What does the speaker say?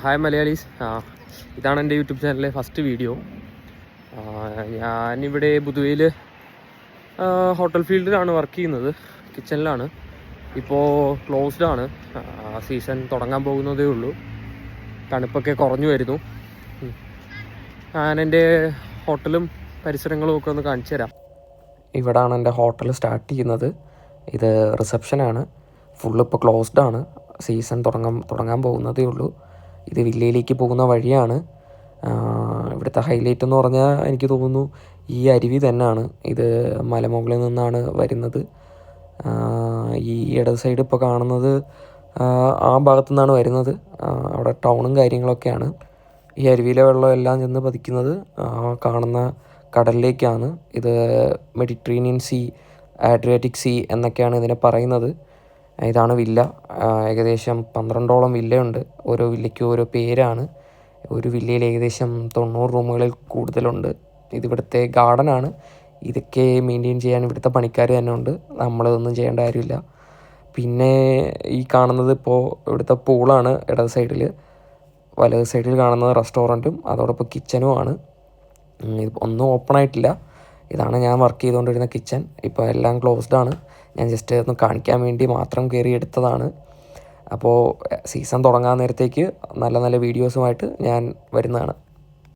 Hi Malayalees. ഇതാണ് എൻ്റെ YouTube ചാനലിലെ ഫസ്റ്റ് വീഡിയോ. ഞാനിവിടെ ബുധുവയിൽ ഹോട്ടൽ ഫീൽഡിലാണ് വർക്ക് ചെയ്യുന്നത്, കിച്ചണിലാണ്. ഇപ്പോൾ ക്ലോസ്ഡ് ആണ്, സീസൺ തുടങ്ങാൻ പോകുന്നതേ ഉള്ളൂ. തണുപ്പൊക്കെ കുറഞ്ഞു വരുന്നു. ഞാൻ എൻ്റെ ഹോട്ടലും പരിസരങ്ങളും ഒക്കെ ഒന്ന് കാണിച്ചു തരാം. ഇവിടാണ് എൻ്റെ ഹോട്ടൽ സ്റ്റാർട്ട് ചെയ്യുന്നത്. ഇത് റിസപ്ഷനാണ്. ഫുള്ള് ഇപ്പോൾ ക്ലോസ്ഡ് ആണ്, സീസൺ തുടങ്ങാൻ പോകുന്നതേ ഉള്ളൂ. ഇത് വില്ലയിലേക്ക് പോകുന്ന വഴിയാണ്. ഇവിടുത്തെ ഹൈലൈറ്റ് എന്ന് പറഞ്ഞാൽ എനിക്ക് തോന്നുന്നു ഈ അരുവി തന്നെയാണ്. ഇത് മലമുകളിൽ നിന്നാണ് വരുന്നത്. ഈ ഇടത് സൈഡ് ഇപ്പോൾ കാണുന്നത് ആ ഭാഗത്തു നിന്നാണ് വരുന്നത്. അവിടെ ടൗണും കാര്യങ്ങളൊക്കെയാണ്. ഈ അരുവിയിലെ വെള്ളം എല്ലാം ചെന്ന് പതിക്കുന്നത് കാണുന്ന കടലിലേക്കാണ്. ഇത് മെഡിറ്ററേനിയൻ സീ, ആഡ്രിയാറ്റിക് സീ എന്നൊക്കെയാണ് ഇതിനെ പറയുന്നത്. ഇതാണ് വില്ല. ഏകദേശം 12ഓളം വില്ലയുണ്ട്. ഓരോ വില്ലയ്ക്കും ഓരോ പേരാണ്. ഒരു വില്ലയിൽ ഏകദേശം 90 റൂമുകളിൽ കൂടുതലുണ്ട്. ഇതിവിടുത്തെ ഗാർഡനാണ്. ഇതൊക്കെ മെയിൻറ്റെയിൻ ചെയ്യാൻ ഇവിടുത്തെ പണിക്കാർ തന്നെ ഉണ്ട്. നമ്മളതൊന്നും ചെയ്യേണ്ട കാര്യമില്ല. പിന്നെ ഈ കാണുന്നത് ഇപ്പോൾ ഇവിടുത്തെ പൂളാണ്. ഇടത് സൈഡിൽ, വലത് സൈഡിൽ കാണുന്നത് റെസ്റ്റോറൻറ്റും അതോടൊപ്പം കിച്ചനുമാണ്. ഒന്നും ഓപ്പൺ ആയിട്ടില്ല. ഇതാണ് ഞാൻ വർക്ക് ചെയ്തുകൊണ്ടിരുന്ന കിച്ചൺ. ഇപ്പോൾ എല്ലാം ക്ലോസ്ഡ് ആണ്. ഞാൻ ജസ്റ്റ് ഒന്ന് കാണിക്കാൻ വേണ്ടി മാത്രം കയറി എടുത്തതാണ്. അപ്പോൾ സീസൺ തുടങ്ങാൻ നേരത്തേക്ക് നല്ല നല്ല വീഡിയോസുമായിട്ട് ഞാൻ വരുന്നതാണ്.